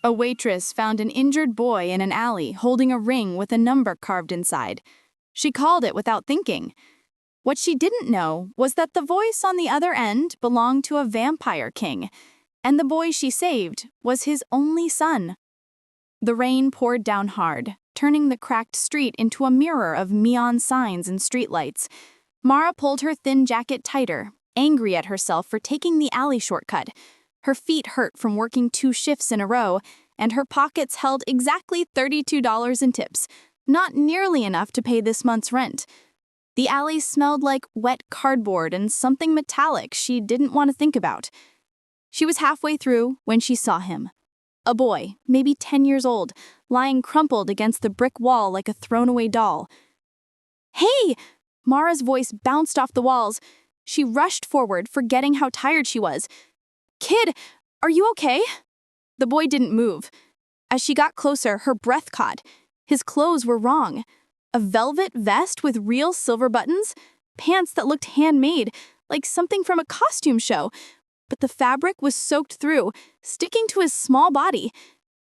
A waitress found an injured boy in an alley holding a ring with a number carved inside. She called it without thinking. What she didn't know was that the voice on the other end belonged to a vampire king, and the boy she saved was his only son. The rain poured down hard, turning the cracked street into a mirror of neon signs and streetlights. Mara pulled her thin jacket tighter, angry at herself for taking the alley shortcut. Her feet hurt from working 2 shifts in a row, and her pockets held exactly $32 in tips, not nearly enough to pay this month's rent. The alley smelled like wet cardboard and something metallic she didn't want to think about. She was halfway through when she saw him. A boy, maybe 10 years old, lying crumpled against the brick wall like a thrown-away doll. "Hey!" Mara's voice bounced off the walls. She rushed forward, forgetting how tired she was. "Kid, are you okay?" The boy didn't move. As she got closer, her breath caught. His clothes were wrong. A velvet vest with real silver buttons, pants that looked handmade, like something from a costume show. But the fabric was soaked through, sticking to his small body.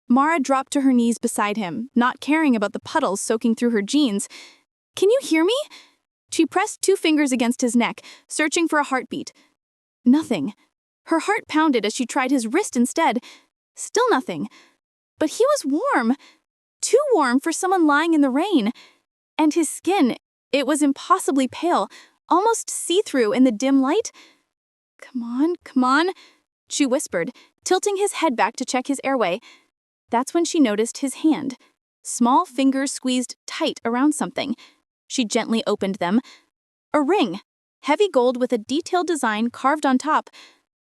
Mara dropped to her knees beside him, not caring about the puddles soaking through her jeans. "Can you hear me?" She pressed 2 fingers against his neck, searching for a heartbeat. Nothing. Her heart pounded as she tried his wrist instead. Still nothing. But he was warm. Too warm for someone lying in the rain. And his skin, it was impossibly pale, almost see-through in the dim light. Come on," she whispered, tilting his head back to check his airway. That's when she noticed his hand. Small fingers squeezed tight around something. She gently opened them. A ring, heavy gold with a detailed design carved on top.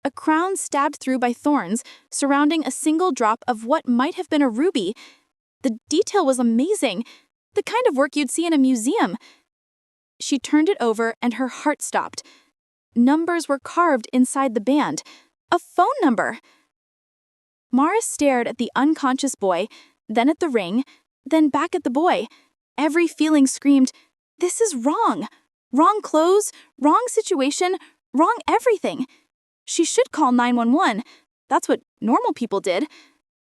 A crown stabbed through by thorns, surrounding a single drop of what might have been a ruby. The detail was amazing, the kind of work you'd see in a museum. She turned it over and her heart stopped. Numbers were carved inside the band. A phone number. Mara stared at the unconscious boy, then at the ring, then back at the boy. Every feeling screamed, "This is wrong. Wrong clothes, wrong situation, wrong everything." She should call 911. That's what normal people did.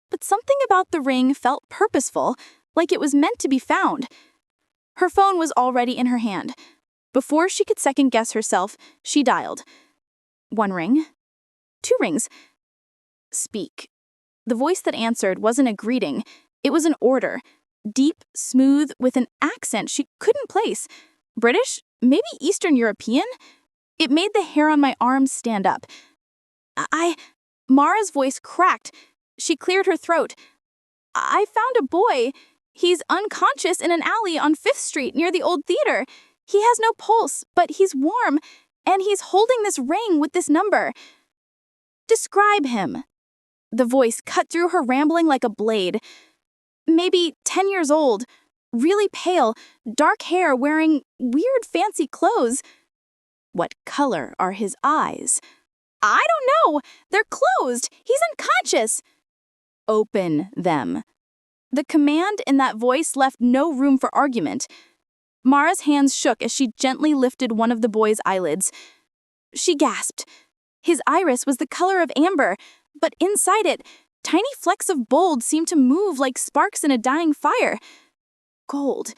But something about the ring felt purposeful, like it was meant to be found. Her phone was already in her hand. Before she could second-guess herself, she dialed. 1 ring. 2 rings. "Speak." The voice that answered wasn't a greeting. It was an order. Deep, smooth, with an accent she couldn't place. British? Maybe Eastern European? It made the hair on my arms stand up. Mara's voice cracked. She cleared her throat. "I found a boy. He's unconscious in an alley on 5th Street near the old theater. He has no pulse, but he's warm, and he's holding this ring with this number." "Describe him." The voice cut through her rambling like a blade. "Maybe 10 years old, really pale, dark hair, wearing weird fancy clothes." "What color are his eyes?" "I don't know. They're closed. He's unconscious." "Open them." The command in that voice left no room for argument. Mara's hands shook as she gently lifted one of the boy's eyelids. She gasped. His iris was the color of amber, but inside it, tiny flecks of gold seemed to move like sparks in a dying fire. "Gold,"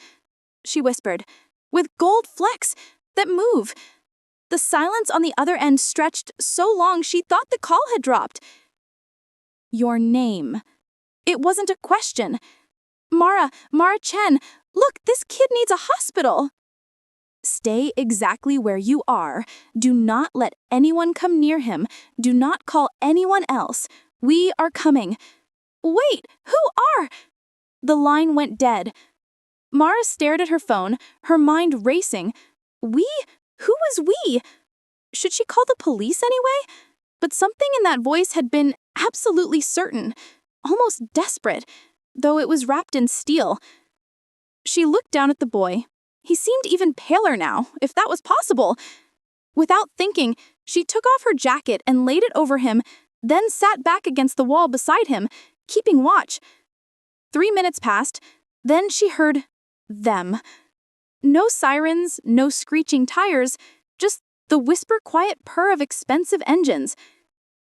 she whispered, "with gold flecks that move." The silence on the other end stretched so long she thought the call had dropped. "Your name." It wasn't a question. Mara Chen, look, this kid needs a hospital." "Stay exactly where you are. Do not let anyone come near him. Do not call anyone else. We are coming." "Wait, who are?" The line went dead. Mara stared at her phone, her mind racing. We? Who was we? Should she call the police anyway? But something in that voice had been absolutely certain, almost desperate, though it was wrapped in steel. She looked down at the boy. He seemed even paler now, if that was possible. Without thinking, she took off her jacket and laid it over him, then sat back against the wall beside him, keeping watch. 3 minutes passed, then she heard them. No sirens, no screeching tires, just the whisper-quiet purr of expensive engines.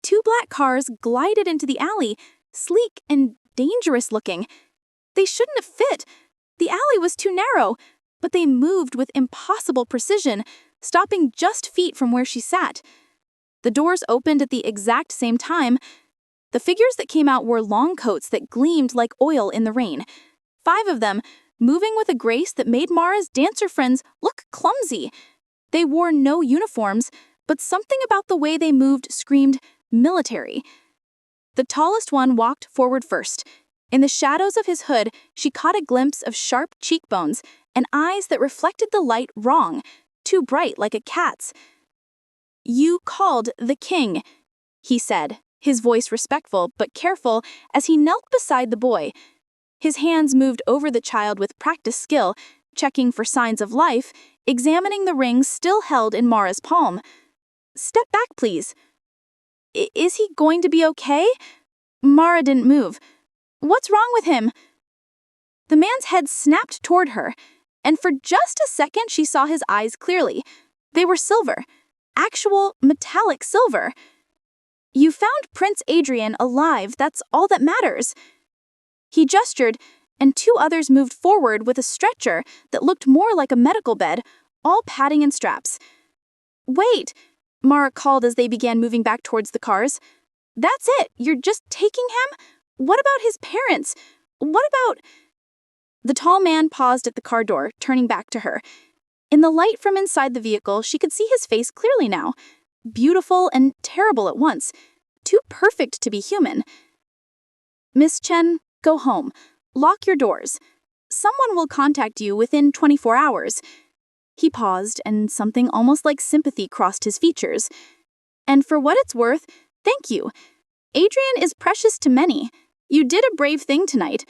2 black cars glided into the alley, sleek and dangerous looking. They shouldn't have fit. The alley was too narrow, but they moved with impossible precision, stopping just feet from where she sat. The doors opened at the exact same time. The figures that came out wore long coats that gleamed like oil in the rain. 5 of them, moving with a grace that made Mara's dancer friends look clumsy. They wore no uniforms, but something about the way they moved screamed military. The tallest one walked forward first. In the shadows of his hood, she caught a glimpse of sharp cheekbones and eyes that reflected the light wrong, too bright like a cat's. "You called the king," he said, his voice respectful but careful as he knelt beside the boy. His hands moved over the child with practiced skill, checking for signs of life, examining the ring still held in Mara's palm. "Step back, please." Is he going to be okay?" Mara didn't move. "What's wrong with him?" The man's head snapped toward her, and for just a second she saw his eyes clearly. They were silver. Actual metallic silver. "You found Prince Adrian alive, that's all that matters." He gestured, and 2 others moved forward with a stretcher that looked more like a medical bed, all padding and straps. "Wait," Mara called as they began moving back towards the cars. "That's it, you're just taking him? What about his parents? What about—" The tall man paused at the car door, turning back to her. In the light from inside the vehicle, she could see his face clearly now. Beautiful and terrible at once. Too perfect to be human. "Miss Chen, go home. Lock your doors. Someone will contact you within 24 hours. He paused, and something almost like sympathy crossed his features. "And for what it's worth, thank you. Adrian is precious to many. You did a brave thing tonight."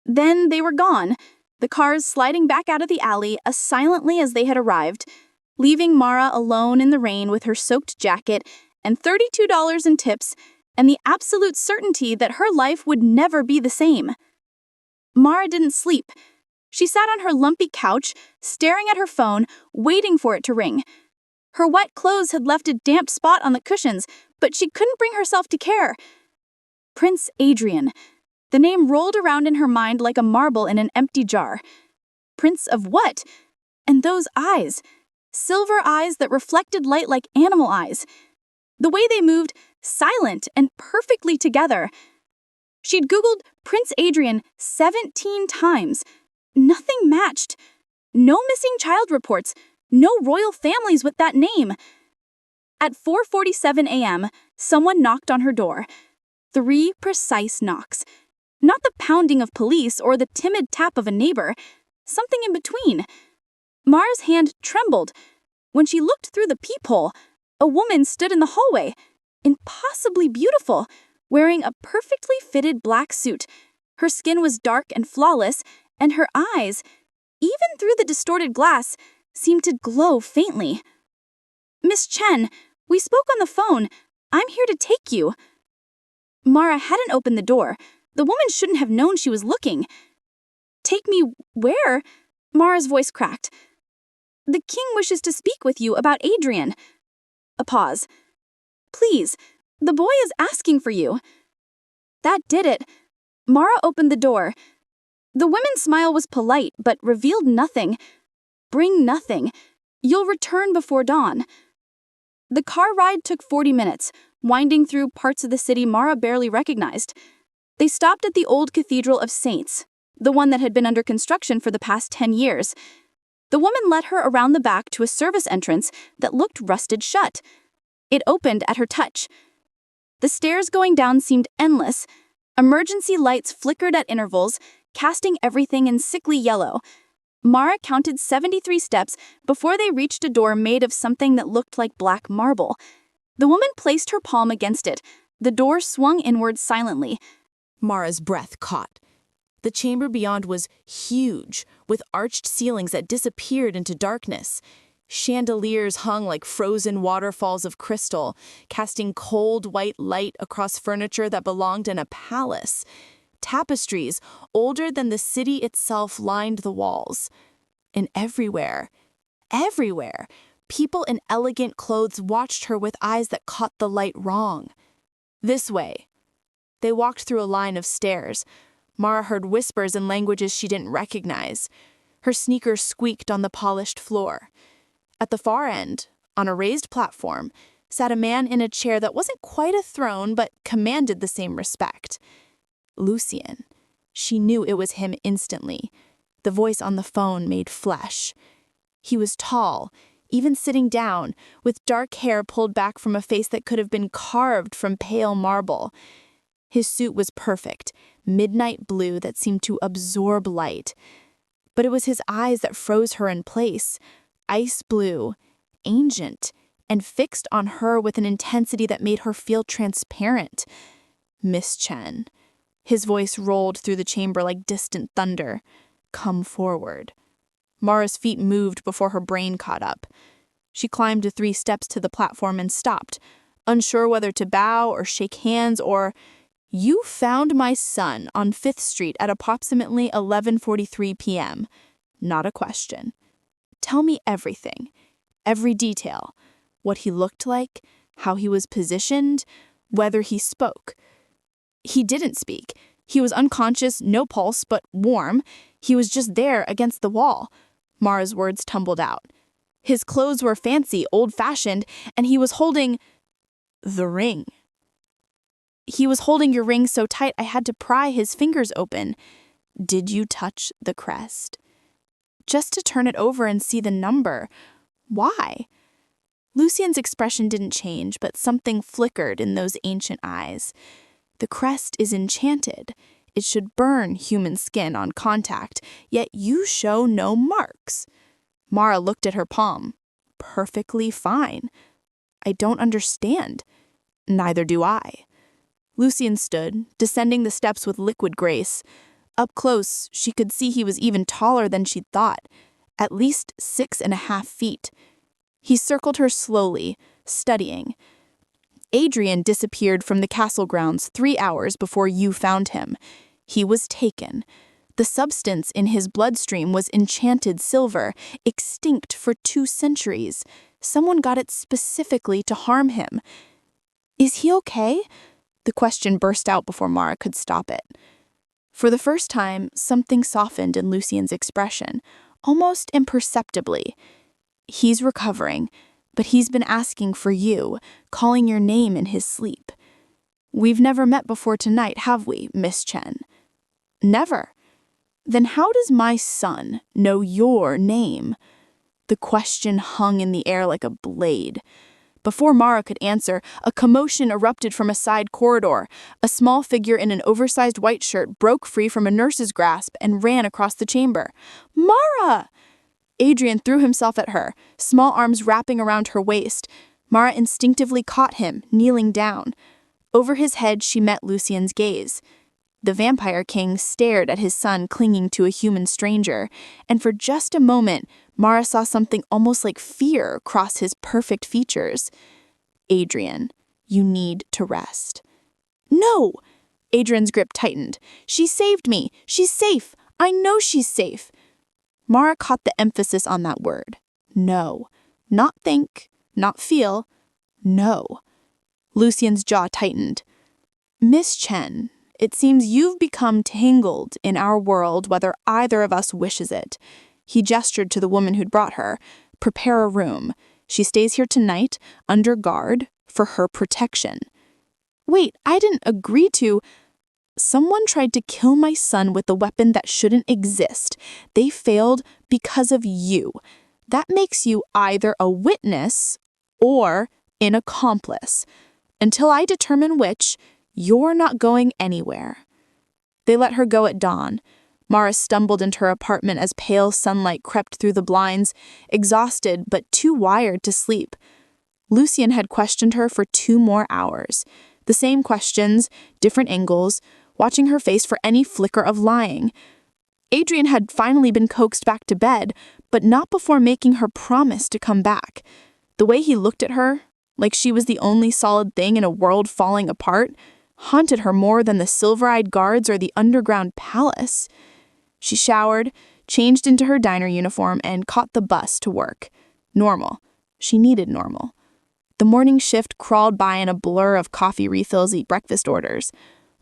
Then they were gone, the cars sliding back out of the alley as silently as they had arrived, leaving Mara alone in the rain with her soaked jacket and $32 in tips and the absolute certainty that her life would never be the same. Mara didn't sleep. She sat on her lumpy couch, staring at her phone, waiting for it to ring. Her wet clothes had left a damp spot on the cushions, but she couldn't bring herself to care. Prince Adrian. The name rolled around in her mind like a marble in an empty jar. Prince of what? And those eyes. Silver eyes that reflected light like animal eyes. The way they moved, silent and perfectly together. She'd Googled Prince Adrian 17 times. Nothing matched. No missing child reports. No royal families with that name. At 4:47 a.m., someone knocked on her door. 3 precise knocks. Not the pounding of police or the timid tap of a neighbor. Something in between. Mara's hand trembled. When she looked through the peephole, a woman stood in the hallway, impossibly beautiful, wearing a perfectly fitted black suit. Her skin was dark and flawless, and her eyes, even through the distorted glass, seemed to glow faintly. "Miss Chen, we spoke on the phone. I'm here to take you." Mara hadn't opened the door. The woman shouldn't have known she was looking. "Take me where?" Mara's voice cracked. "The king wishes to speak with you about Adrian." A pause. "Please, the boy is asking for you." That did it. Mara opened the door. The woman's smile was polite, but revealed nothing. "Bring nothing. You'll return before dawn." The car ride took 40 minutes, winding through parts of the city Mara barely recognized. They stopped at the old Cathedral of Saints, the one that had been under construction for the past 10 years. The woman led her around the back to a service entrance that looked rusted shut. It opened at her touch. The stairs going down seemed endless. Emergency lights flickered at intervals, casting everything in sickly yellow. Mara counted 73 steps before they reached a door made of something that looked like black marble. The woman placed her palm against it. The door swung inward silently. Mara's breath caught. The chamber beyond was huge, with arched ceilings that disappeared into darkness. Chandeliers hung like frozen waterfalls of crystal, casting cold white light across furniture that belonged in a palace. Tapestries, older than the city itself, lined the walls. And everywhere, people in elegant clothes watched her with eyes that caught the light wrong. "This way." They walked through a line of stairs. Mara heard whispers in languages she didn't recognize. Her sneakers squeaked on the polished floor. At the far end, on a raised platform, sat a man in a chair that wasn't quite a throne but commanded the same respect. Lucien. She knew it was him instantly. The voice on the phone made flesh. He was tall, even sitting down, with dark hair pulled back from a face that could have been carved from pale marble. His suit was perfect, midnight blue that seemed to absorb light. But it was his eyes that froze her in place, ice blue, ancient, and fixed on her with an intensity that made her feel transparent. Miss Chen. His voice rolled through the chamber like distant thunder. Come forward. Mara's feet moved before her brain caught up. She climbed the 3 steps to the platform and stopped, unsure whether to bow or shake hands or... You found my son on 5th Street at approximately 11:43 p.m. Not a question. Tell me everything. Every detail. What he looked like, how he was positioned, whether he spoke. He didn't speak. He was unconscious, no pulse, but warm. He was just there against the wall. Mara's words tumbled out. His clothes were fancy, old-fashioned, and he was holding the ring. He was holding your ring so tight I had to pry his fingers open. Did you touch the crest? Just to turn it over and see the number. Why? Lucien's expression didn't change, but something flickered in those ancient eyes. The crest is enchanted. It should burn human skin on contact, yet you show no marks. Mara looked at her palm. Perfectly fine. I don't understand. Neither do I. Lucien stood, descending the steps with liquid grace. Up close, she could see he was even taller than she'd thought, at least 6.5 feet. He circled her slowly, studying. Adrian disappeared from the castle grounds 3 hours before you found him. He was taken. The substance in his bloodstream was enchanted silver, extinct for 2 centuries. Someone got it specifically to harm him. Is he okay? The question burst out before Mara could stop it. For the first time, something softened in Lucien's expression, almost imperceptibly. He's recovering, but he's been asking for you, calling your name in his sleep. We've never met before tonight, have we, Miss Chen? Never. Then how does my son know your name? The question hung in the air like a blade. Before Mara could answer, a commotion erupted from a side corridor. A small figure in an oversized white shirt broke free from a nurse's grasp and ran across the chamber. Mara! Adrian threw himself at her, small arms wrapping around her waist. Mara instinctively caught him, kneeling down. Over his head, she met Lucien's gaze. The vampire king stared at his son clinging to a human stranger, and for just a moment, Mara saw something almost like fear cross his perfect features. Adrian, you need to rest. No! Adrian's grip tightened. She saved me. She's safe. I know she's safe. Mara caught the emphasis on that word. No. Not think, not feel. No. Lucien's jaw tightened. Miss Chen, it seems you've become tangled in our world whether either of us wishes it. He gestured to the woman who'd brought her. Prepare a room. She stays here tonight, under guard, for her protection. Wait, I didn't agree to... Someone tried to kill my son with a weapon that shouldn't exist. They failed because of you. That makes you either a witness or an accomplice. Until I determine which, you're not going anywhere. They let her go at dawn. Mara stumbled into her apartment as pale sunlight crept through the blinds, exhausted but too wired to sleep. Lucien had questioned her for 2 more hours. The same questions, different angles, watching her face for any flicker of lying. Adrian had finally been coaxed back to bed, but not before making her promise to come back. The way he looked at her, like she was the only solid thing in a world falling apart, haunted her more than the silver-eyed guards or the underground palace. She showered, changed into her diner uniform, and caught the bus to work. Normal. She needed normal. The morning shift crawled by in a blur of coffee refills and breakfast orders.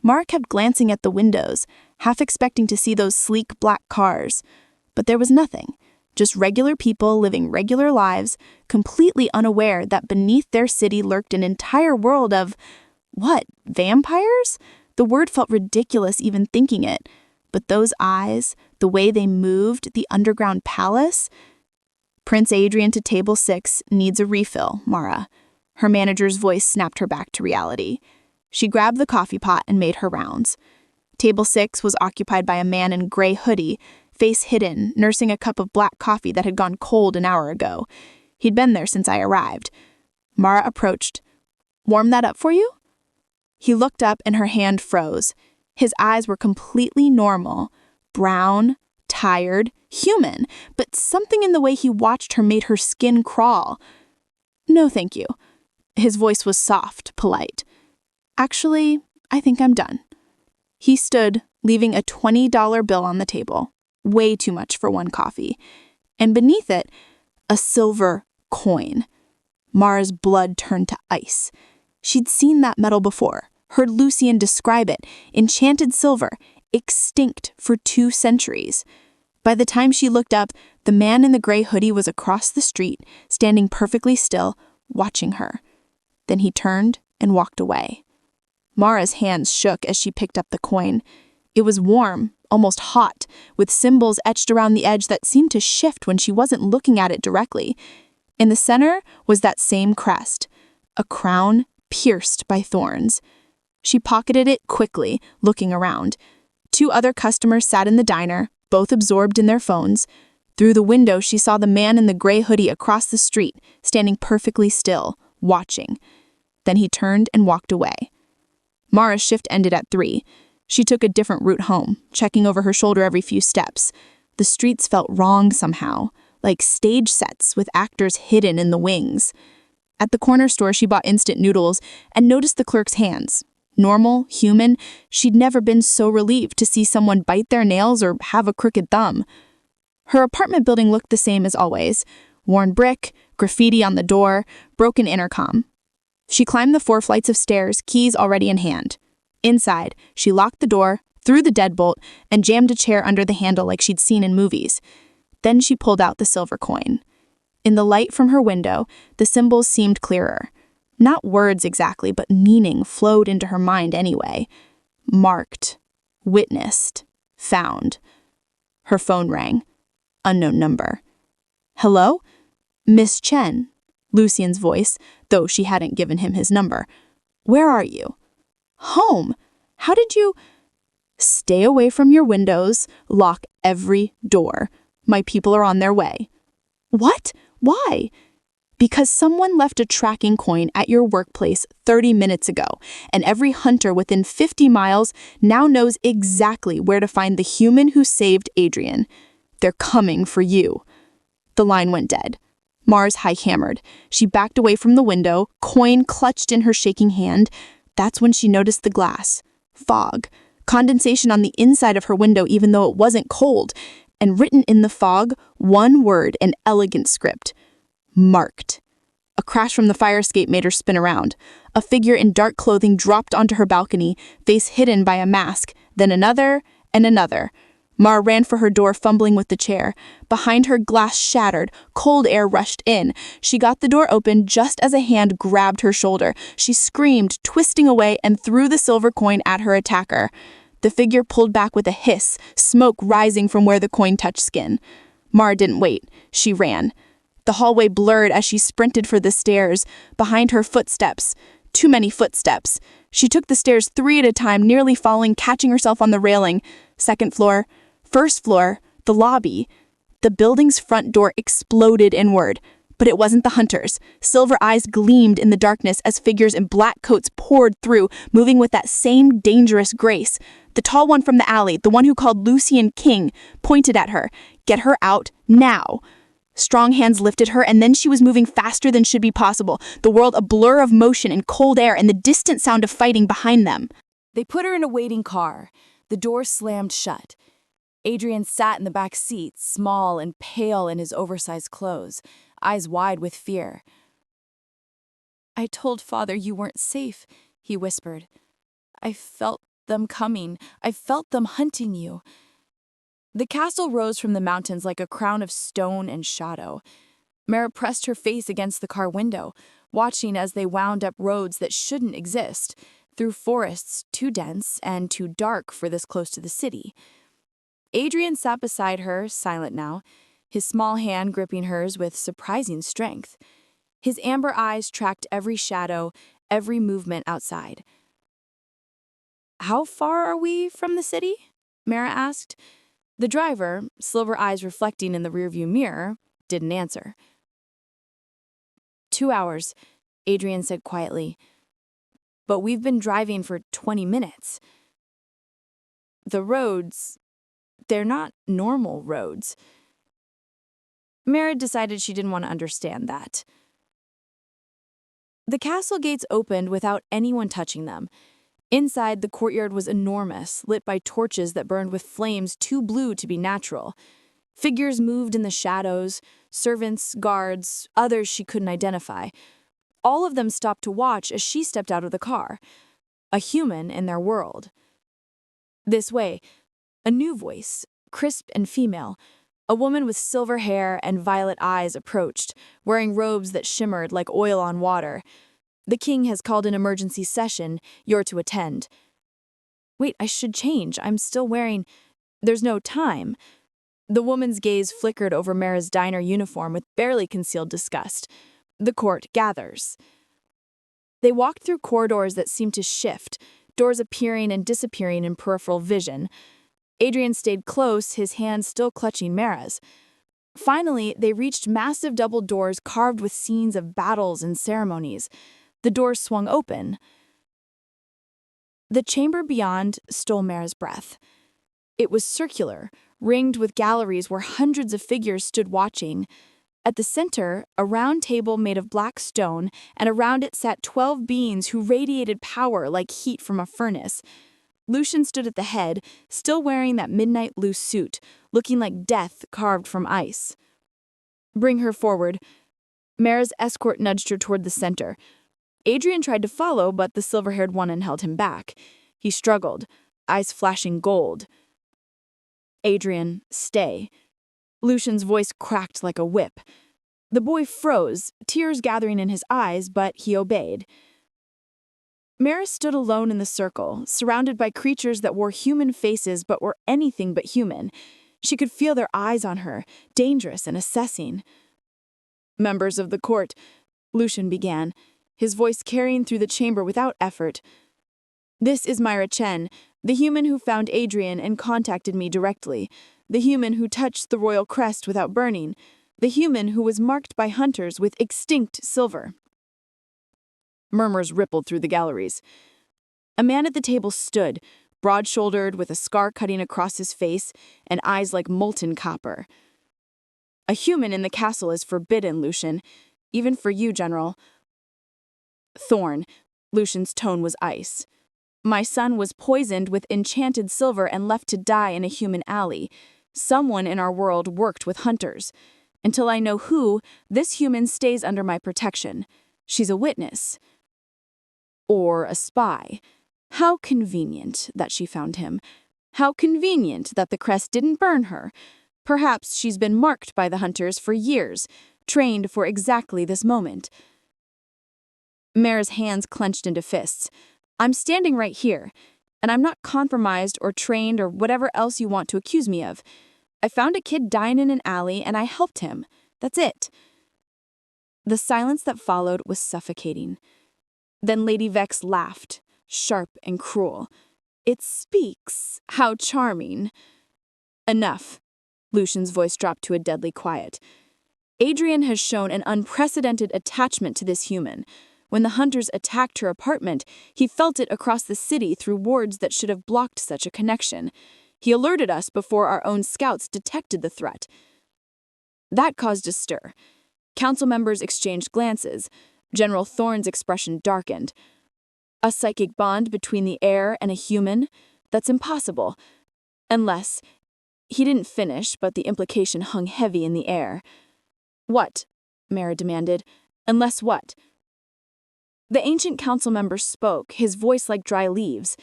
Mara kept glancing at the windows, half expecting to see those sleek black cars. But there was nothing, just regular people living regular lives, completely unaware that beneath their city lurked an entire world of, what, vampires? The word felt ridiculous even thinking it. But those eyes, the way they moved, the underground palace. Prince Adrian to table 6 needs a refill, Mara. Her manager's voice snapped her back to reality. She grabbed the coffee pot and made her rounds. Table 6 was occupied by a man in gray hoodie, face hidden, nursing a cup of black coffee that had gone cold an hour ago. He'd been there since I arrived. Mara approached. "Warm that up for you?" He looked up and her hand froze. His eyes were completely normal, brown, tired, human, but something in the way he watched her made her skin crawl. "No, thank you." His voice was soft, polite. "Actually, I think I'm done." He stood, leaving a $20 bill on the table. Way too much for one coffee. And beneath it, a silver coin. Mara's blood turned to ice. She'd seen that metal before, heard Lucian describe it, enchanted silver, extinct for 2 centuries. By the time she looked up, the man in the gray hoodie was across the street, standing perfectly still, watching her. Then he turned and walked away. Mara's hands shook as she picked up the coin. It was warm, almost hot, with symbols etched around the edge that seemed to shift when she wasn't looking at it directly. In the center was that same crest, a crown pierced by thorns. She pocketed it quickly, looking around. 2 other customers sat in the diner, both absorbed in their phones. Through the window, she saw the man in the gray hoodie across the street, standing perfectly still, watching. Then he turned and walked away. Mara's shift ended at 3. She took a different route home, checking over her shoulder every few steps. The streets felt wrong somehow, like stage sets with actors hidden in the wings. At the corner store, she bought instant noodles and noticed the clerk's hands. Normal, human, she'd never been so relieved to see someone bite their nails or have a crooked thumb. Her apartment building looked the same as always. Worn brick, graffiti on the door, broken intercom. She climbed the 4 flights of stairs, keys already in hand. Inside, she locked the door, threw the deadbolt, and jammed a chair under the handle like she'd seen in movies. Then she pulled out the silver coin. In the light from her window, the symbols seemed clearer. Not words exactly, but meaning flowed into her mind anyway. Marked, witnessed, found. Her phone rang. Unknown number. "Hello? Miss Chen," Lucian's voice, though she hadn't given him his number. "Where are you?" "Home. How did you—" "Stay away from your windows. Lock every door. My people are on their way." "What? Why?" "Because someone left a tracking coin at your workplace 30 minutes ago, and every hunter within 50 miles now knows exactly where to find the human who saved Adrian. They're coming for you." The line went dead. Mars high-hammered. She backed away from the window, coin clutched in her shaking hand. That's when she noticed the glass. Fog. Condensation on the inside of her window even though it wasn't cold. And written in the fog, one word in elegant script. Marked. A crash from the fire escape made her spin around. A figure in dark clothing dropped onto her balcony, face hidden by a mask, then another and another. Mara ran for her door, fumbling with the chair. Behind her, glass shattered. Cold air rushed in. She got the door open just as a hand grabbed her shoulder. She screamed, twisting away, and threw the silver coin at her attacker. The figure pulled back with a hiss, smoke rising from where the coin touched skin. Mara didn't wait. She ran. The hallway blurred as she sprinted for the stairs. Behind her, footsteps. Too many footsteps. She took the stairs 3 at a time, nearly falling, catching herself on the railing. 2nd floor. 1st floor, the lobby. The building's front door exploded inward. But it wasn't the hunters. Silver eyes gleamed in the darkness as figures in black coats poured through, moving with that same dangerous grace. The tall one from the alley, the one who called Lucian King, pointed at her. Get her out, now. Strong hands lifted her, and then she was moving faster than should be possible, the world a blur of motion and cold air and the distant sound of fighting behind them. They put her in a waiting car. The door slammed shut. Adrian sat in the back seat, small and pale in his oversized clothes, eyes wide with fear. "I told Father you weren't safe," he whispered. "I felt them coming. I felt them hunting you." The castle rose from the mountains like a crown of stone and shadow. Mara pressed her face against the car window, watching as they wound up roads that shouldn't exist, through forests too dense and too dark for this close to the city. Adrian sat beside her, silent now, his small hand gripping hers with surprising strength. His amber eyes tracked every shadow, every movement outside. "How far are we from the city?" Mara asked. The driver, silver eyes reflecting in the rearview mirror, didn't answer. 2 hours, Adrian said quietly. "But we've been driving for 20 minutes. The roads, they're not normal roads." Mara decided she didn't want to understand that. The castle gates opened without anyone touching them. Inside, the courtyard was enormous, lit by torches that burned with flames too blue to be natural. Figures moved in the shadows, servants, guards, others she couldn't identify. All of them stopped to watch as she stepped out of the car. A human in their world. "This way," a new voice, crisp and female. A woman with silver hair and violet eyes approached, wearing robes that shimmered like oil on water. "The king has called an emergency session. You're to attend." "Wait, I should change. I'm still wearing—" "There's no time." The woman's gaze flickered over Mara's diner uniform with barely concealed disgust. The court gathers. They walked through corridors that seemed to shift, doors appearing and disappearing in peripheral vision. Adrian stayed close, his hand still clutching Mara's. Finally, they reached massive double doors carved with scenes of battles and ceremonies. The doors swung open. The chamber beyond stole Mara's breath. It was circular, ringed with galleries where hundreds of figures stood watching. At the center, a round table made of black stone, and around it sat 12 beings who radiated power like heat from a furnace. Lucian stood at the head, still wearing that midnight blue suit, looking like death carved from ice. "Bring her forward." Mara's escort nudged her toward the center. Adrian tried to follow, but the silver-haired one held him back. He struggled, eyes flashing gold. "Adrian, stay." Lucian's voice cracked like a whip. The boy froze, tears gathering in his eyes, but he obeyed. Mara stood alone in the circle, surrounded by creatures that wore human faces but were anything but human. She could feel their eyes on her, dangerous and assessing. "Members of the court," Lucian began, his voice carrying through the chamber without effort. "This is Myra Chen, the human who found Adrian and contacted me directly, the human who touched the royal crest without burning, the human who was marked by hunters with extinct silver." Murmurs rippled through the galleries. A man at the table stood, broad-shouldered with a scar cutting across his face and eyes like molten copper. "A human in the castle is forbidden, Lucian, even for you, General." "Thorn," Lucian's tone was ice. "My son was poisoned with enchanted silver and left to die in a human alley. Someone in our world worked with hunters. Until I know who, this human stays under my protection. She's a witness. Or a spy. How convenient that she found him. How convenient that the crest didn't burn her. Perhaps she's been marked by the hunters for years, trained for exactly this moment." Mara's hands clenched into fists. "I'm standing right here, and I'm not compromised or trained or whatever else you want to accuse me of. I found a kid dying in an alley and I helped him. That's it." The silence that followed was suffocating. Then Lady Vex laughed, sharp and cruel. "It speaks. How charming." "Enough." Lucian's voice dropped to a deadly quiet. "Adrian has shown an unprecedented attachment to this human. When the hunters attacked her apartment, he felt it across the city through wards that should have blocked such a connection. He alerted us before our own scouts detected the threat." That caused a stir. Council members exchanged glances. General Thorne's expression darkened. "A psychic bond between the heir and a human? That's impossible. Unless—" He didn't finish, but the implication hung heavy in the air. "What?" Mara demanded. "Unless what?" The ancient council member spoke, his voice like dry leaves.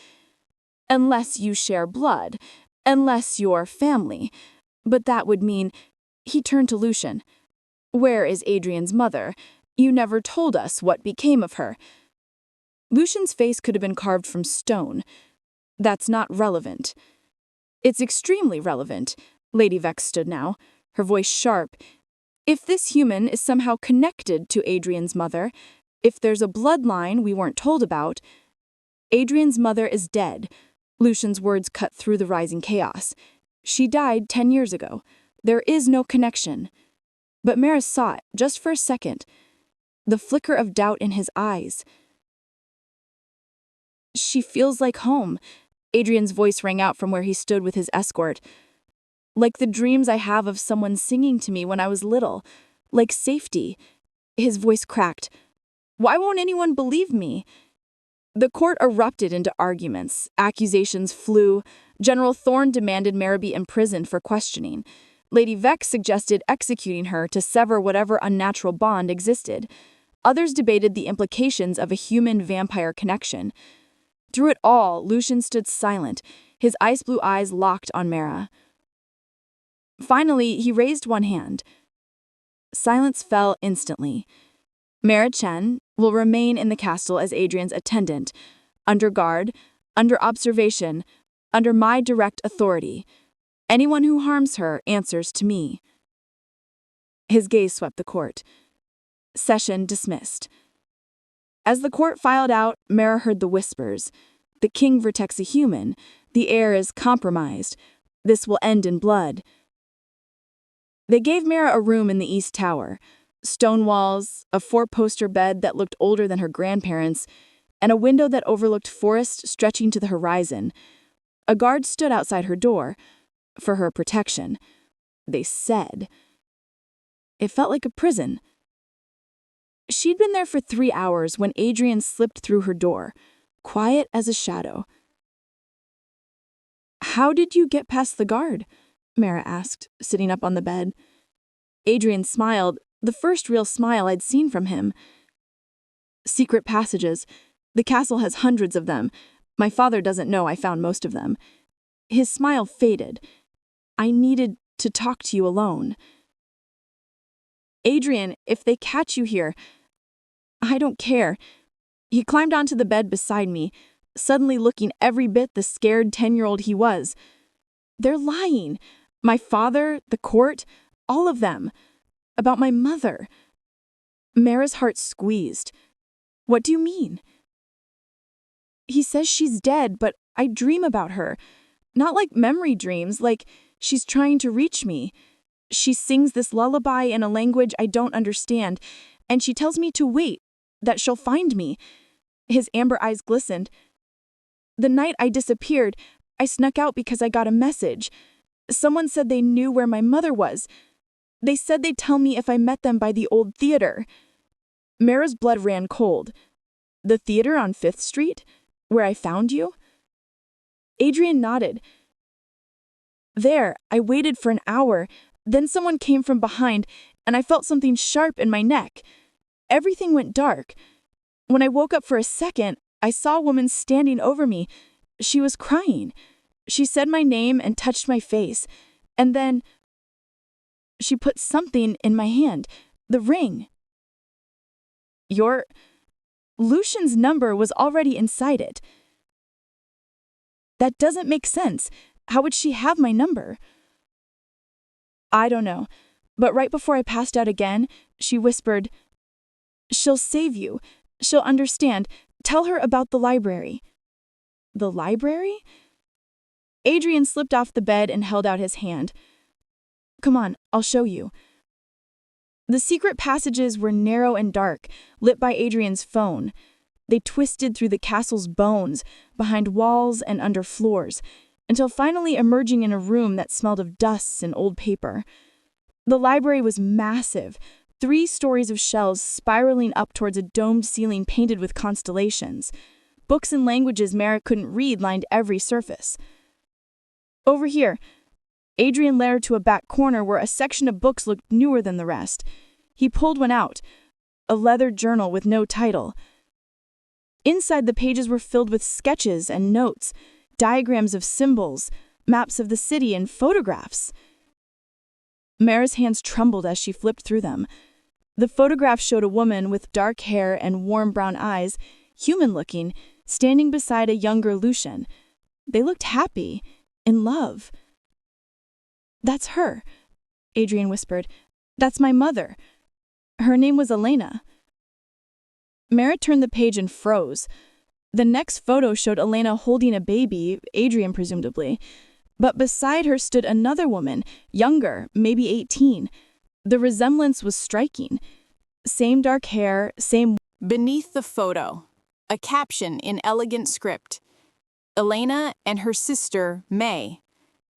Unless you share blood, unless you're family. But that would mean, he turned to Lucian. Where is Adrian's mother? You never told us what became of her. Lucian's face could have been carved from stone. That's not relevant. It's extremely relevant. Lady Vex stood now, her voice sharp. If this human is somehow connected to Adrian's mother, if there's a bloodline we weren't told about, Adrian's mother is dead. Lucian's words cut through the rising chaos. She died 10 years ago. There is no connection. But Maris saw it, just for a second. The flicker of doubt in his eyes. She feels like home. Adrian's voice rang out from where he stood with his escort. Like the dreams I have of someone singing to me when I was little. Like safety. His voice cracked. Why won't anyone believe me? The court erupted into arguments. Accusations flew. General Thorne demanded Mara be imprisoned for questioning. Lady Vex suggested executing her to sever whatever unnatural bond existed. Others debated the implications of a human-vampire connection. Through it all, Lucian stood silent, his ice-blue eyes locked on Mara. Finally, he raised one hand. Silence fell instantly. Mara Chen will remain in the castle as Adrian's attendant, under guard, under observation, under my direct authority. Anyone who harms her answers to me. His gaze swept the court. Session dismissed. As the court filed out, Mara heard the whispers. The king vertex a human. The heir is compromised. This will end in blood. They gave Mara a room in the East Tower. Stone walls, a 4-poster bed that looked older than her grandparents', and a window that overlooked forest stretching to the horizon. A guard stood outside her door, for her protection. They said. It felt like a prison. She'd been there for 3 hours when Adrian slipped through her door, quiet as a shadow. How did you get past the guard? Mara asked, sitting up on the bed. Adrian smiled, the first real smile I'd seen from him. Secret passages. The castle has hundreds of them. My father doesn't know I found most of them. His smile faded. I needed to talk to you alone. Adrian, if they catch you here, I don't care. He climbed onto the bed beside me, suddenly looking every bit the scared 10-year-old he was. They're lying. My father, the court, all of them. About my mother. Mara's heart squeezed. What do you mean? He says she's dead, but I dream about her. Not like memory dreams, like she's trying to reach me. She sings this lullaby in a language I don't understand, and she tells me to wait, that she'll find me. His amber eyes glistened. The night I disappeared, I snuck out because I got a message. Someone said they knew where my mother was. They said they'd tell me if I met them by the old theater. Mara's blood ran cold. The theater on 5th Street? Where I found you? Adrian nodded. There, I waited for an hour. Then someone came from behind, and I felt something sharp in my neck. Everything went dark. When I woke up for a second, I saw a woman standing over me. She was crying. She said my name and touched my face. And then she put something in my hand. The ring. Lucian's number was already inside it. That doesn't make sense. How would she have my number? I don't know. But right before I passed out again, she whispered, "She'll save you. She'll understand. Tell her about the library." The library? Adrian slipped off the bed and held out his hand. Come on, I'll show you. The secret passages were narrow and dark, lit by Adrian's phone. They twisted through the castle's bones, behind walls and under floors, until finally emerging in a room that smelled of dust and old paper. The library was massive, 3 stories of shelves spiraling up towards a domed ceiling painted with constellations. Books in languages Mara couldn't read lined every surface. Over here, Adrian led her to a back corner where a section of books looked newer than the rest. He pulled one out, a leather journal with no title. Inside, the pages were filled with sketches and notes, diagrams of symbols, maps of the city, and photographs. Mara's hands trembled as she flipped through them. The photograph showed a woman with dark hair and warm brown eyes, human-looking, standing beside a younger Lucian. They looked happy, in love. "That's her," Adrian whispered. "That's my mother. Her name was Elena." Mara turned the page and froze. The next photo showed Elena holding a baby, Adrian presumably, but beside her stood another woman, younger, maybe 18. The resemblance was striking. Same dark hair, same... Beneath the photo, a caption in elegant script. Elena and her sister, May,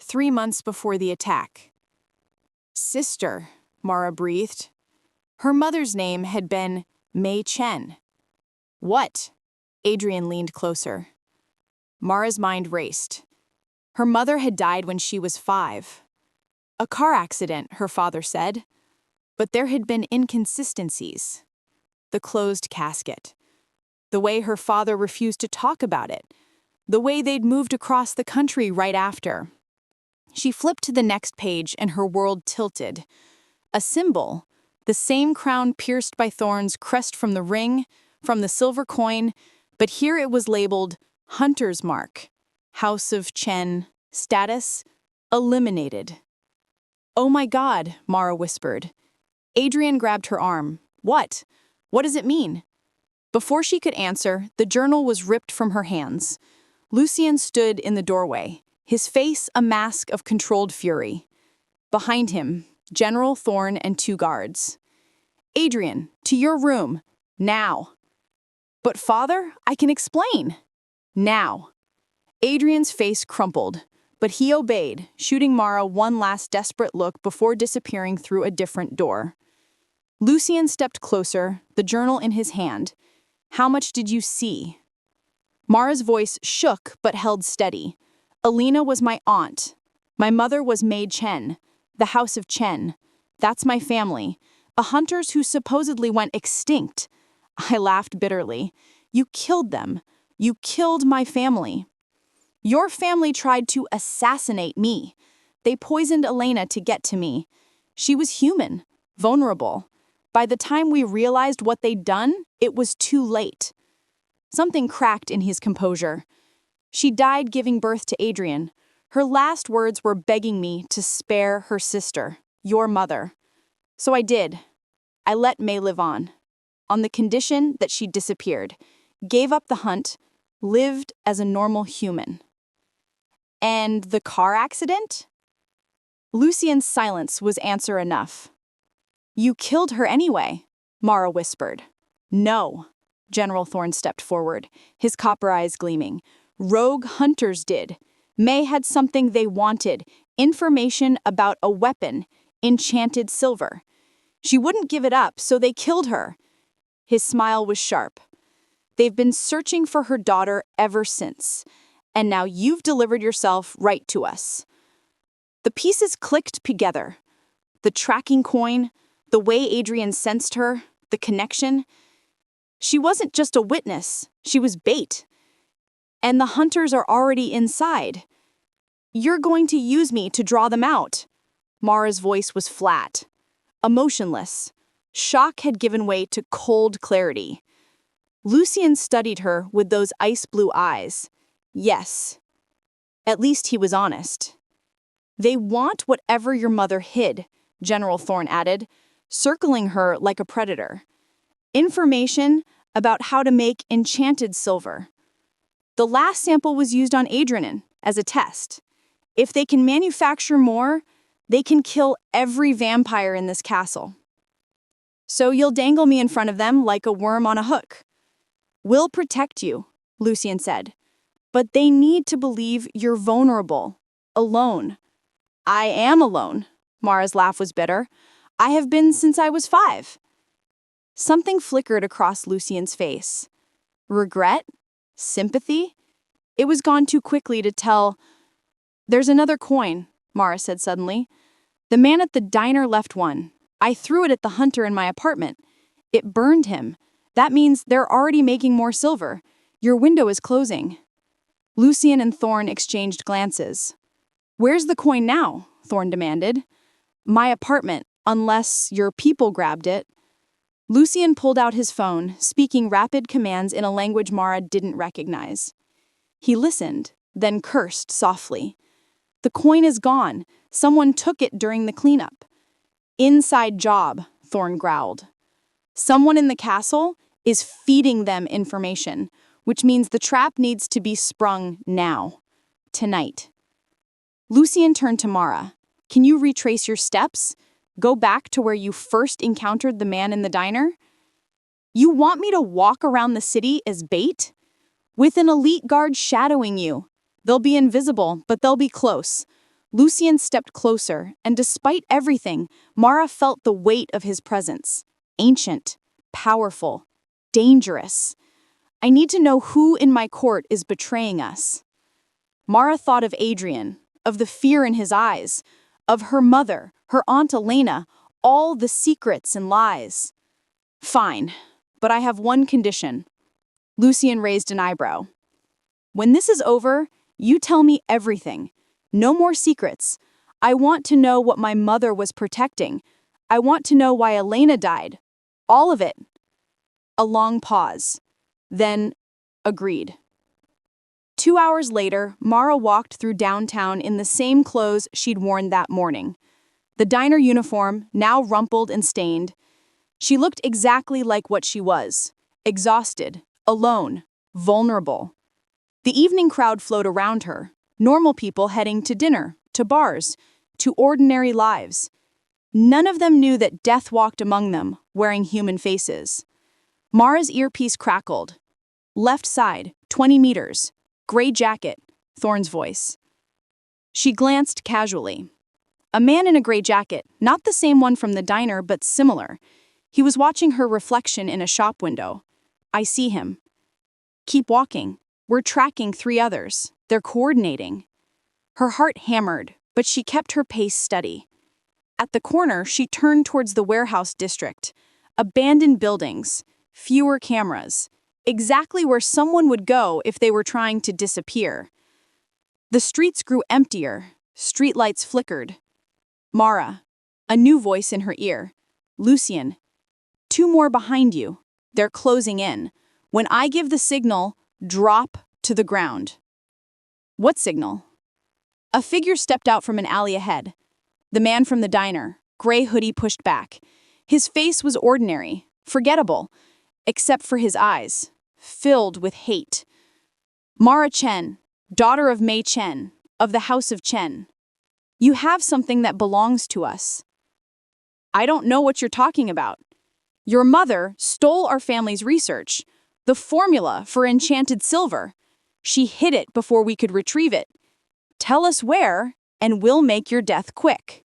3 months before the attack. Sister, Mara breathed. Her mother's name had been Mei Chen. What? Adrian leaned closer. Mara's mind raced. Her mother had died when she was 5. A car accident, her father said. But there had been inconsistencies. The closed casket. The way her father refused to talk about it. The way they'd moved across the country right after. She flipped to the next page and her world tilted. A symbol, the same crown pierced by thorns crest from the ring, from the silver coin, but here it was labeled Hunter's Mark, House of Chen, status, eliminated. "Oh my God," Mara whispered. Adrian grabbed her arm. What? What does it mean? Before she could answer, the journal was ripped from her hands. Lucian stood in the doorway, his face a mask of controlled fury. Behind him, General Thorne and 2 guards. "Adrian, to your room, now." "But father, I can explain." "Now." Adrian's face crumpled, but he obeyed, shooting Mara one last desperate look before disappearing through a different door. Lucian stepped closer, the journal in his hand. "How much did you see?" Mara's voice shook but held steady. "Elena was my aunt. My mother was Mei Chen, the House of Chen. That's my family, a hunters who supposedly went extinct." I laughed bitterly. "You killed them. You killed my family." "Your family tried to assassinate me. They poisoned Elena to get to me. She was human, vulnerable. By the time we realized what they'd done, it was too late." Something cracked in his composure. "She died giving birth to Adrian. Her last words were begging me to spare her sister, your mother. So I did. I let May live on the condition that she disappeared, gave up the hunt, lived as a normal human." "And the car accident?" Lucian's silence was answer enough. "You killed her anyway," Mara whispered. "No." General Thorne stepped forward, his copper eyes gleaming. "Rogue hunters did. May had something they wanted, information about a weapon, enchanted silver. She wouldn't give it up, so they killed her." His smile was sharp. "They've been searching for her daughter ever since, and now you've delivered yourself right to us." The pieces clicked together. The tracking coin, the way Adrian sensed her, the connection. She wasn't just a witness, she was bait. And the hunters are already inside. "You're going to use me to draw them out." Mara's voice was flat, emotionless. Shock had given way to cold clarity. Lucian studied her with those ice-blue eyes. Yes. At least he was honest. "They want whatever your mother hid," General Thorne added, circling her like a predator. "Information about how to make enchanted silver. The last sample was used on Adrian as a test. If they can manufacture more, they can kill every vampire in this castle. So you'll dangle me in front of them like a worm on a hook." "We'll protect you," Lucian said. "But they need to believe you're vulnerable, alone." "I am alone." Mara's laugh was bitter. "I have been since I was 5. Something flickered across Lucian's face. Regret? Sympathy? It was gone too quickly to tell. "There's another coin," Mara said suddenly. "The man at the diner left one. I threw it at the hunter in my apartment. It burned him. That means they're already making more silver. Your window is closing." Lucian and Thorn exchanged glances. "Where's the coin now?" Thorn demanded. "My apartment, unless your people grabbed it." Lucian pulled out his phone, speaking rapid commands in a language Mara didn't recognize. He listened, then cursed softly. "The coin is gone. Someone took it during the cleanup." "Inside job," Thorn growled. "Someone in the castle is feeding them information, which means the trap needs to be sprung now. Tonight." Lucian turned to Mara. "Can you retrace your steps? Go back to where you first encountered the man in the diner?" "You want me to walk around the city as bait? With an elite guard shadowing you. They'll be invisible, but they'll be close." Lucian stepped closer, and despite everything, Mara felt the weight of his presence. Ancient, powerful, dangerous. "I need to know who in my court is betraying us." Mara thought of Adrian, of the fear in his eyes, of her mother, her Aunt Elena, all the secrets and lies. "Fine, but I have one condition." Lucian raised an eyebrow. "When this is over, you tell me everything. No more secrets. I want to know what my mother was protecting. I want to know why Elena died. All of it." A long pause. Then, agreed. 2 hours later, Mara walked through downtown in the same clothes she'd worn that morning. The diner uniform, now rumpled and stained. She looked exactly like what she was. Exhausted, alone, vulnerable. The evening crowd flowed around her. Normal people heading to dinner, to bars, to ordinary lives. None of them knew that death walked among them, wearing human faces. Mara's earpiece crackled. "Left side, 20 meters. Gray jacket," Thorn's voice. She glanced casually. A man in a gray jacket, not the same one from the diner, but similar. He was watching her reflection in a shop window. "I see him." "Keep walking. We're tracking 3 others. They're coordinating." Her heart hammered, but she kept her pace steady. At the corner, she turned towards the warehouse district. Abandoned buildings, fewer cameras. Exactly where someone would go if they were trying to disappear. The streets grew emptier. Streetlights flickered. "Mara," a new voice in her ear. "Lucian, 2 more behind you. They're closing in. When I give the signal, drop to the ground." "What signal?" A figure stepped out from an alley ahead. The man from the diner, gray hoodie pushed back. His face was ordinary, forgettable, except for his eyes, filled with hate. "Mara Chen, daughter of Mei Chen, of the House of Chen. You have something that belongs to us." "I don't know what you're talking about." "Your mother stole our family's research, the formula for enchanted silver. She hid it before we could retrieve it. Tell us where, and we'll make your death quick."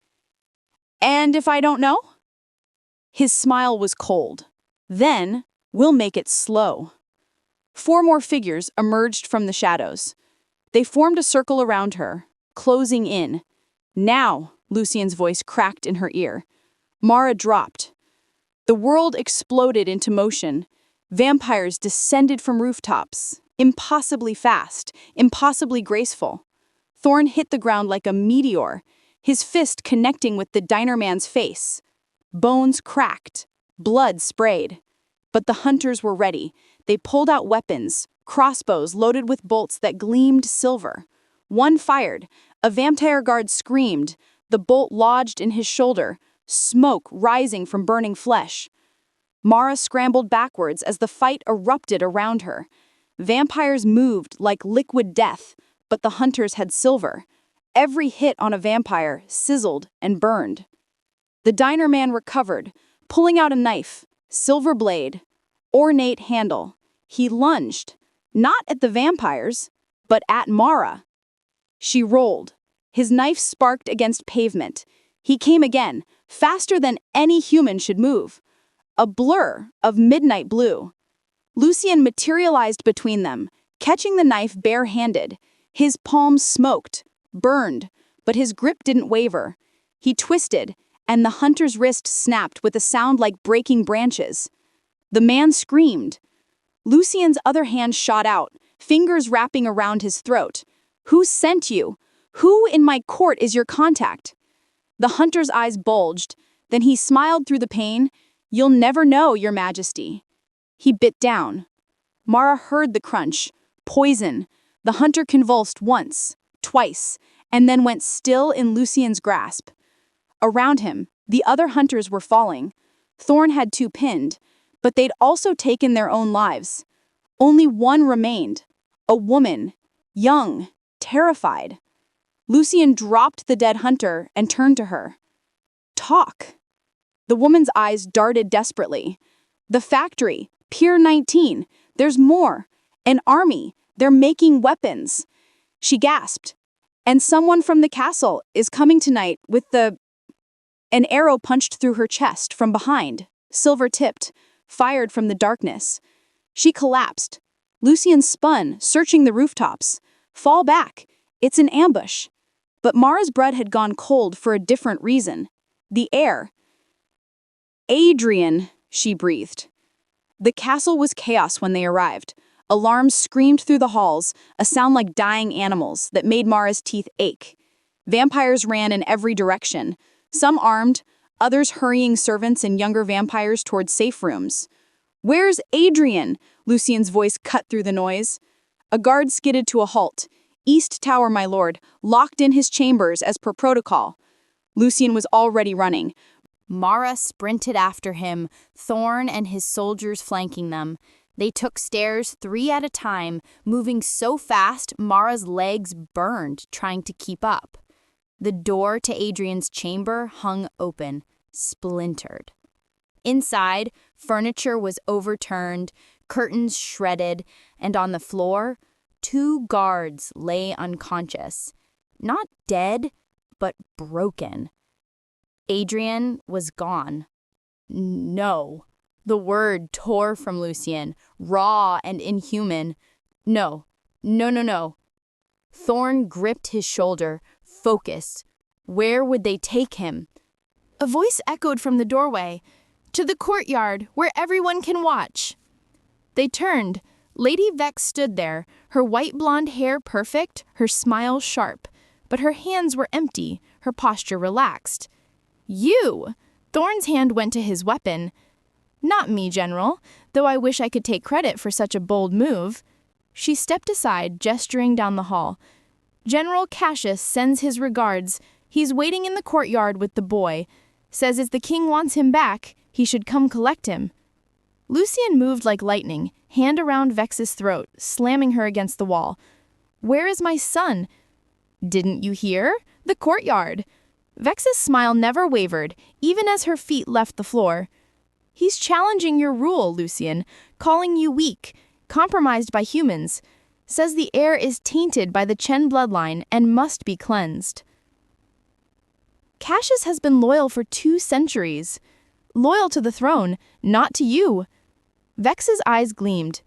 "And if I don't know?" His smile was cold. "Then, we'll make it slow." 4 more figures emerged from the shadows. They formed a circle around her, closing in. "Now," Lucian's voice cracked in her ear. Mara dropped. The world exploded into motion. Vampires descended from rooftops, impossibly fast, impossibly graceful. Thorn hit the ground like a meteor, his fist connecting with the diner man's face. Bones cracked, blood sprayed. But the hunters were ready. They pulled out weapons, crossbows loaded with bolts that gleamed silver. One fired. A vampire guard screamed. The bolt lodged in his shoulder, smoke rising from burning flesh. Mara scrambled backwards as the fight erupted around her. Vampires moved like liquid death, but the hunters had silver. Every hit on a vampire sizzled and burned. The diner man recovered, pulling out a knife, silver blade, ornate handle. He lunged, not at the vampires, but at Mara. She rolled. His knife sparked against pavement. He came again, faster than any human should move. A blur of midnight blue. Lucian materialized between them, catching the knife bare-handed. His palms smoked, burned, but his grip didn't waver. He twisted, and the hunter's wrist snapped with a sound like breaking branches. The man screamed. Lucian's other hand shot out, fingers wrapping around his throat. "Who sent you? Who in my court is your contact?" The hunter's eyes bulged. Then he smiled through the pain. "You'll never know, Your Majesty." He bit down. Mara heard the crunch. Poison. The hunter convulsed once, twice, and then went still in Lucien's grasp. Around him, the other hunters were falling. Thorn had 2 pinned, but they'd also taken their own lives. Only one remained, a woman, young, terrified. Lucien dropped the dead hunter and turned to her. "Talk." The woman's eyes darted desperately. "The factory, Pier 19, there's more. An army, they're making weapons." She gasped. "And someone from the castle is coming tonight with the—" An arrow punched through her chest from behind, silver-tipped, fired from the darkness. She collapsed. Lucien spun, searching the rooftops. "Fall back. It's an ambush." But Mara's blood had gone cold for a different reason. The heir. "Adrian," she breathed. The castle was chaos when they arrived. Alarms screamed through the halls, a sound like dying animals that made Mara's teeth ache. Vampires ran in every direction, some armed, others hurrying servants and younger vampires toward safe rooms. "Where's Adrian?" Lucien's voice cut through the noise. A guard skidded to a halt. "East Tower, my lord, locked in his chambers as per protocol." Lucien was already running. Mara sprinted after him, Thorn and his soldiers flanking them. They took stairs 3 at a time, moving so fast Mara's legs burned trying to keep up. The door to Adrian's chamber hung open, splintered. Inside, furniture was overturned, curtains shredded, and on the floor, 2 guards lay unconscious. Not dead, but broken. Adrian was gone. No. The word tore from Lucien, raw and inhuman. No. No. Thorn gripped his shoulder, focused. Where would they take him? A voice echoed from the doorway. "To the courtyard, where everyone can watch." They turned. Lady Vex stood there, her white blonde hair perfect, her smile sharp. But her hands were empty, her posture relaxed. "You!" Thorn's hand went to his weapon. "Not me, General, though I wish I could take credit for such a bold move." She stepped aside, gesturing down the hall. "General Cassius sends his regards. He's waiting in the courtyard with the boy. Says if the king wants him back, he should come collect him." Lucien moved like lightning, hand around Vex's throat, slamming her against the wall. "Where is my son?" "Didn't you hear? The courtyard." Vex's smile never wavered, even as her feet left the floor. "He's challenging your rule, Lucien, calling you weak, compromised by humans. Says the heir is tainted by the Chen bloodline and must be cleansed." "Cassius has been loyal for 2 centuries. Loyal to the throne, not to you." Vex's eyes gleamed.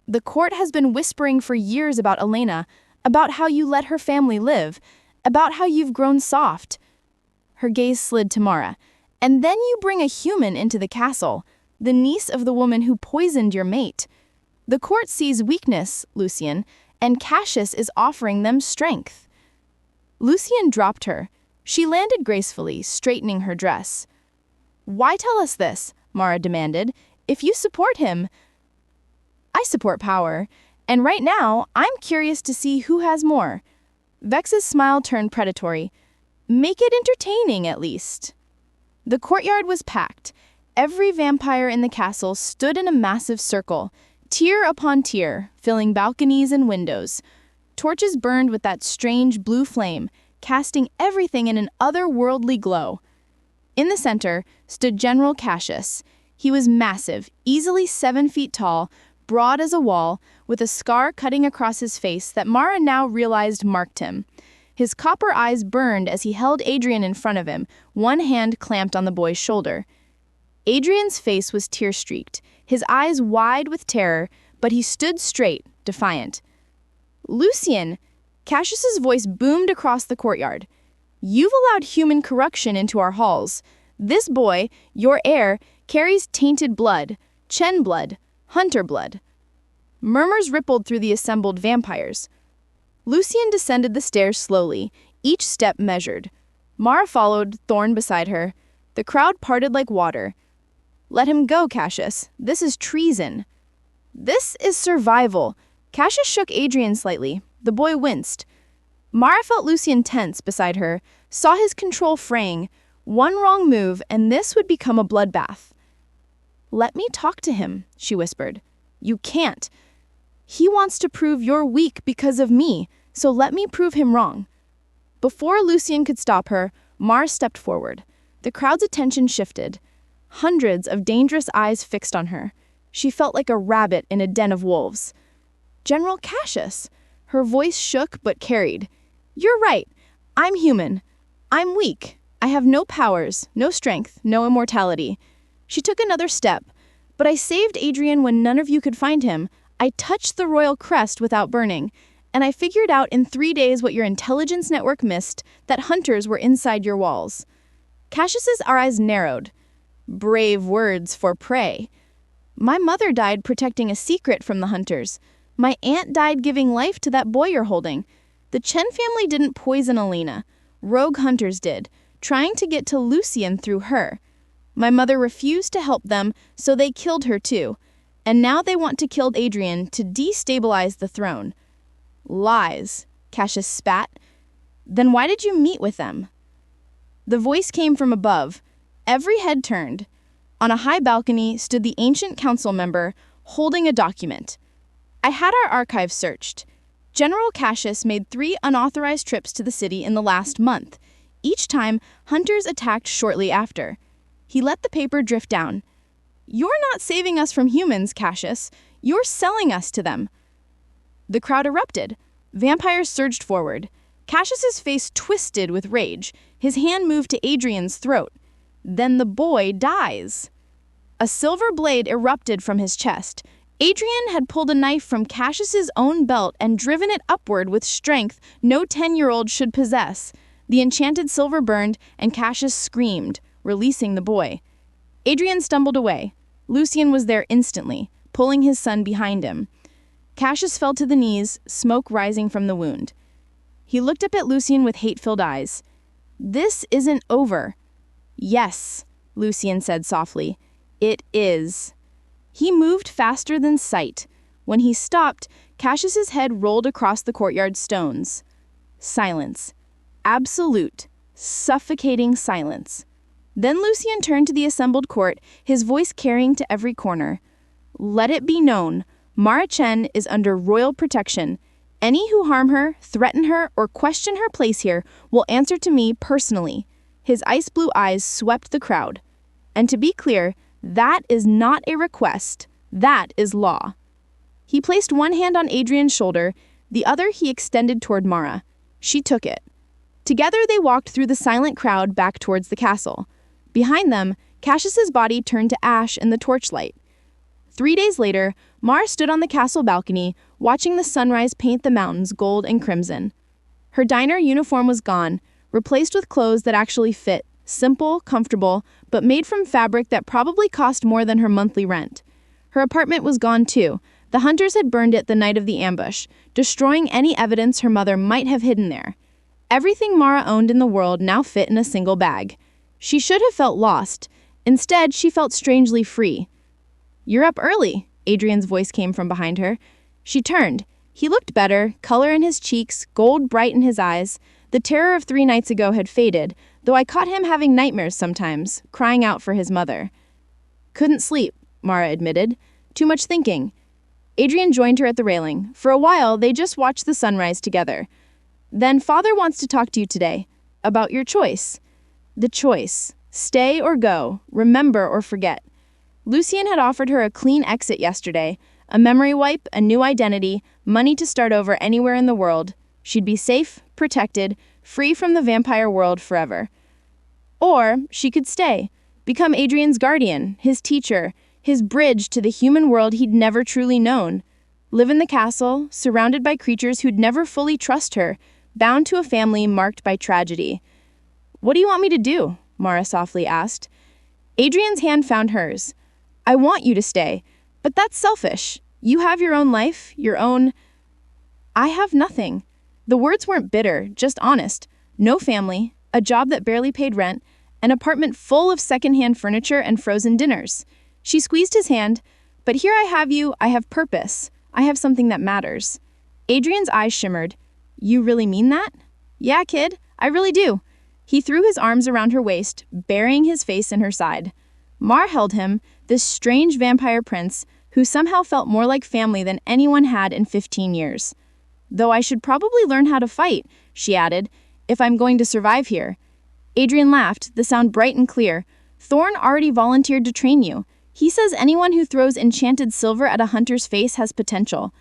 "The court has been whispering for years about Elena, about how you let her family live, about how you've grown soft." Her gaze slid to Mara. "And then you bring a human into the castle, the niece of the woman who poisoned your mate. The court sees weakness, Lucien, and Cassius is offering them strength." Lucien dropped her. She landed gracefully, straightening her dress. "Why tell us this?" Mara demanded. "If you support him—" "I support power, and right now, I'm curious to see who has more." Vex's smile turned predatory. "Make it entertaining, at least." The courtyard was packed. Every vampire in the castle stood in a massive circle, tier upon tier, filling balconies and windows. Torches burned with that strange blue flame, casting everything in an otherworldly glow. In the center stood General Cassius. He was massive, easily 7 feet tall, broad as a wall, with a scar cutting across his face that Mara now realized marked him. His copper eyes burned as he held Adrian in front of him, one hand clamped on the boy's shoulder. Adrian's face was tear-streaked, his eyes wide with terror, but he stood straight, defiant. "Lucien!" Cassius's voice boomed across the courtyard. "You've allowed human corruption into our halls. This boy, your heir, carries tainted blood, Chen blood, hunter blood." Murmurs rippled through the assembled vampires. Lucian descended the stairs slowly, each step measured. Mara followed, thorn beside her. The crowd parted like water. "Let him go, Cassius. This is treason." "This is survival." Cassius shook Adrian slightly. The boy winced. Mara felt Lucian tense beside her, saw his control fraying. One wrong move, and this would become a bloodbath. "Let me talk to him," she whispered. "You can't. He wants to prove you're weak because of me, so let me prove him wrong." Before Lucian could stop her, Mara stepped forward. The crowd's attention shifted. Hundreds of dangerous eyes fixed on her. She felt like a rabbit in a den of wolves. "General Cassius." Her voice shook but carried. "You're right. I'm human. I'm weak. I have no powers, no strength, no immortality." She took another step. "But I saved Adrian when none of you could find him. I touched the royal crest without burning. And I figured out in 3 days what your intelligence network missed, that hunters were inside your walls." Cassius's eyes narrowed. Brave words for prey. "My mother died protecting a secret from the hunters. My aunt died giving life to that boy you're holding. The Chen family didn't poison Elena. Rogue hunters did, trying to get to Lucian through her. My mother refused to help them, so they killed her too. And now they want to kill Adrian to destabilize the throne." "Lies," Cassius spat. "Then why did you meet with them?" The voice came from above. Every head turned. On a high balcony stood the ancient council member, holding a document. "I had our archives searched. General Cassius made 3 unauthorized trips to the city in the last month. Each time, hunters attacked shortly after." He let the paper drift down. "You're not saving us from humans, Cassius. You're selling us to them." The crowd erupted. Vampires surged forward. Cassius's face twisted with rage. His hand moved to Adrian's throat. Then the boy dies. A silver blade erupted from his chest. Adrian had pulled a knife from Cassius's own belt and driven it upward with strength no 10-year-old should possess. The enchanted silver burned, and Cassius screamed, releasing the boy. Adrian stumbled away. Lucian was there instantly, pulling his son behind him. Cassius fell to the knees, smoke rising from the wound. He looked up at Lucian with hate-filled eyes. "This isn't over." "Yes," Lucian said softly. "It is." He moved faster than sight. When he stopped, Cassius's head rolled across the courtyard stones. Silence. Absolute, suffocating silence. Then Lucian turned to the assembled court, his voice carrying to every corner. "Let it be known, Mara Chen is under royal protection. Any who harm her, threaten her, or question her place here will answer to me personally." His ice-blue eyes swept the crowd. "And to be clear, that is not a request. That is law." He placed one hand on Adrian's shoulder, the other he extended toward Mara. She took it. Together they walked through the silent crowd back towards the castle. Behind them, Cassius's body turned to ash in the torchlight. 3 days later, Mara stood on the castle balcony, watching the sunrise paint the mountains gold and crimson. Her diner uniform was gone, replaced with clothes that actually fit, simple, comfortable, but made from fabric that probably cost more than her monthly rent. Her apartment was gone too. The hunters had burned it the night of the ambush, destroying any evidence her mother might have hidden there. Everything Mara owned in the world now fit in a single bag. She should have felt lost. Instead, she felt strangely free. "You're up early," Adrian's voice came from behind her. She turned. He looked better, color in his cheeks, gold bright in his eyes. The terror of 3 nights ago had faded, though I caught him having nightmares sometimes, crying out for his mother. "Couldn't sleep," Mara admitted. "Too much thinking." Adrian joined her at the railing. For a while, they just watched the sunrise together. "Then Father wants to talk to you today. About your choice." The choice. Stay or go. Remember or forget. Lucian had offered her a clean exit yesterday. A memory wipe, a new identity, money to start over anywhere in the world. She'd be safe, protected, free from the vampire world forever. Or she could stay. Become Adrian's guardian, his teacher, his bridge to the human world he'd never truly known. Live in the castle, surrounded by creatures who'd never fully trust her, bound to a family marked by tragedy. "What do you want me to do?" Mara softly asked. Adrian's hand found hers. "I want you to stay, but that's selfish. You have your own life, your own... I have nothing. The words weren't bitter, just honest. No family, a job that barely paid rent, an apartment full of secondhand furniture and frozen dinners. She squeezed his hand. But here I have you, I have purpose. I have something that matters. Adrian's eyes shimmered. You really mean that? Yeah, kid, I really do. He threw his arms around her waist, burying his face in her side. Mar held him, this strange vampire prince, who somehow felt more like family than anyone had in 15 years. Though I should probably learn how to fight, she added, if I'm going to survive here. Adrian laughed, the sound bright and clear. Thorn already volunteered to train you. He says anyone who throws enchanted silver at a hunter's face has potential.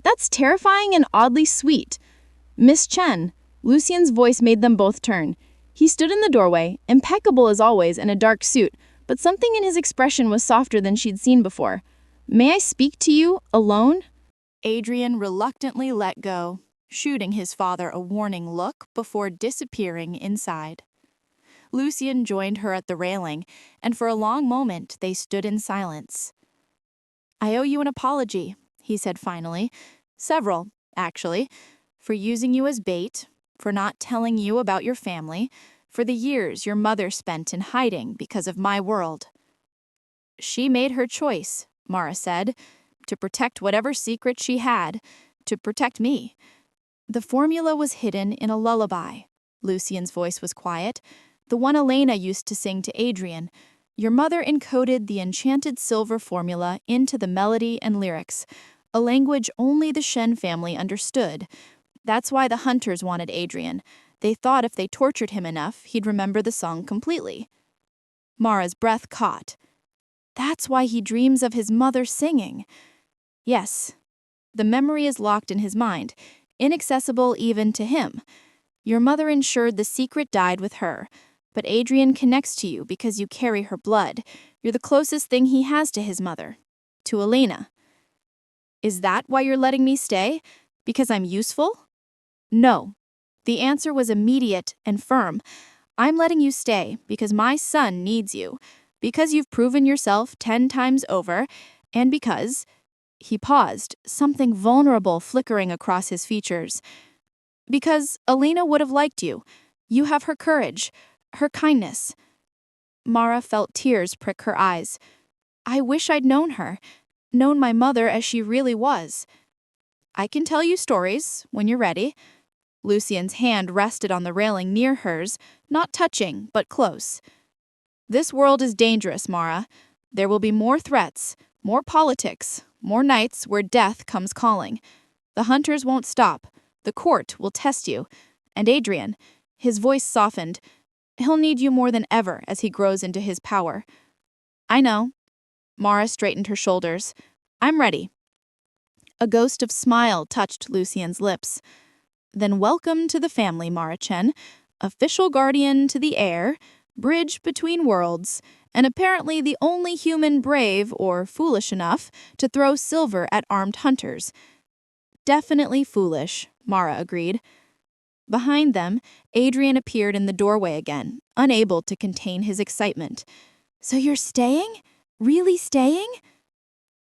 That's terrifying and oddly sweet. Miss Chen. Lucian's voice made them both turn. He stood in the doorway, impeccable as always in a dark suit, but something in his expression was softer than she'd seen before. May I speak to you, alone? Adrian reluctantly let go, shooting his father a warning look before disappearing inside. Lucian joined her at the railing, and for a long moment they stood in silence. I owe you an apology, he said finally. Several, actually, for using you as bait, for not telling you about your family, for the years your mother spent in hiding because of my world. She made her choice, Mara said, to protect whatever secret she had, to protect me. The formula was hidden in a lullaby. Lucian's voice was quiet, the one Elena used to sing to Adrian. Your mother encoded the enchanted silver formula into the melody and lyrics, a language only the Shen family understood. That's why the hunters wanted Adrian. They thought if they tortured him enough, he'd remember the song completely. Mara's breath caught. That's why he dreams of his mother singing. Yes, the memory is locked in his mind, inaccessible even to him. Your mother ensured the secret died with her, but Adrian connects to you because you carry her blood. You're the closest thing he has to his mother, to Elena. Is that why you're letting me stay? Because I'm useful? No. The answer was immediate and firm. I'm letting you stay because my son needs you, because you've proven yourself 10 times over, and because... He paused, something vulnerable flickering across his features. Because Elena would have liked you. You have her courage, her kindness. Mara felt tears prick her eyes. I wish I'd known her, known my mother as she really was. I can tell you stories when you're ready. Lucian's hand rested on the railing near hers, not touching, but close. This world is dangerous, Mara. There will be more threats, more politics, more nights where death comes calling. The hunters won't stop. The court will test you. And Adrian, his voice softened, he'll need you more than ever as he grows into his power. I know. Mara straightened her shoulders. I'm ready. A ghost of smile touched Lucian's lips. Then welcome to the family, Mara Chen, official guardian to the heir, bridge between worlds, and apparently the only human brave or foolish enough to throw silver at armed hunters. Definitely foolish, Mara agreed. Behind them, Adrian appeared in the doorway again, unable to contain his excitement. So you're staying? Really staying?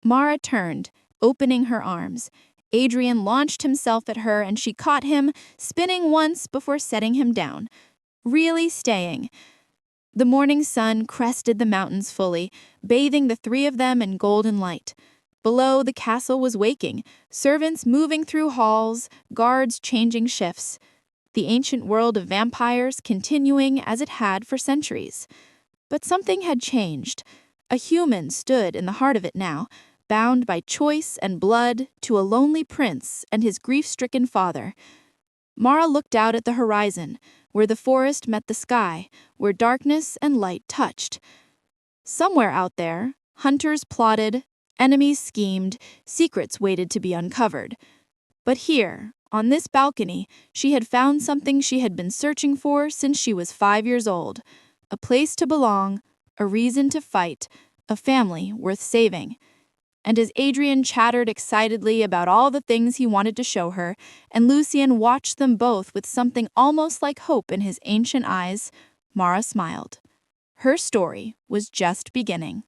Mara turned, opening her arms. Adrian launched himself at her and she caught him, spinning once before setting him down. Really staying. The morning sun crested the mountains fully, bathing the three of them in golden light. Below, the castle was waking, servants moving through halls, guards changing shifts. The ancient world of vampires continuing as it had for centuries. But something had changed. A human stood in the heart of it now, bound by choice and blood to a lonely prince and his grief-stricken father. Mara looked out at the horizon, where the forest met the sky, where darkness and light touched. Somewhere out there, hunters plotted, enemies schemed, secrets waited to be uncovered. But here, on this balcony, she had found something she had been searching for since she was 5 years old. A place to belong, a reason to fight, a family worth saving. And as Adrian chattered excitedly about all the things he wanted to show her, and Lucian watched them both with something almost like hope in his ancient eyes, Mara smiled. Her story was just beginning.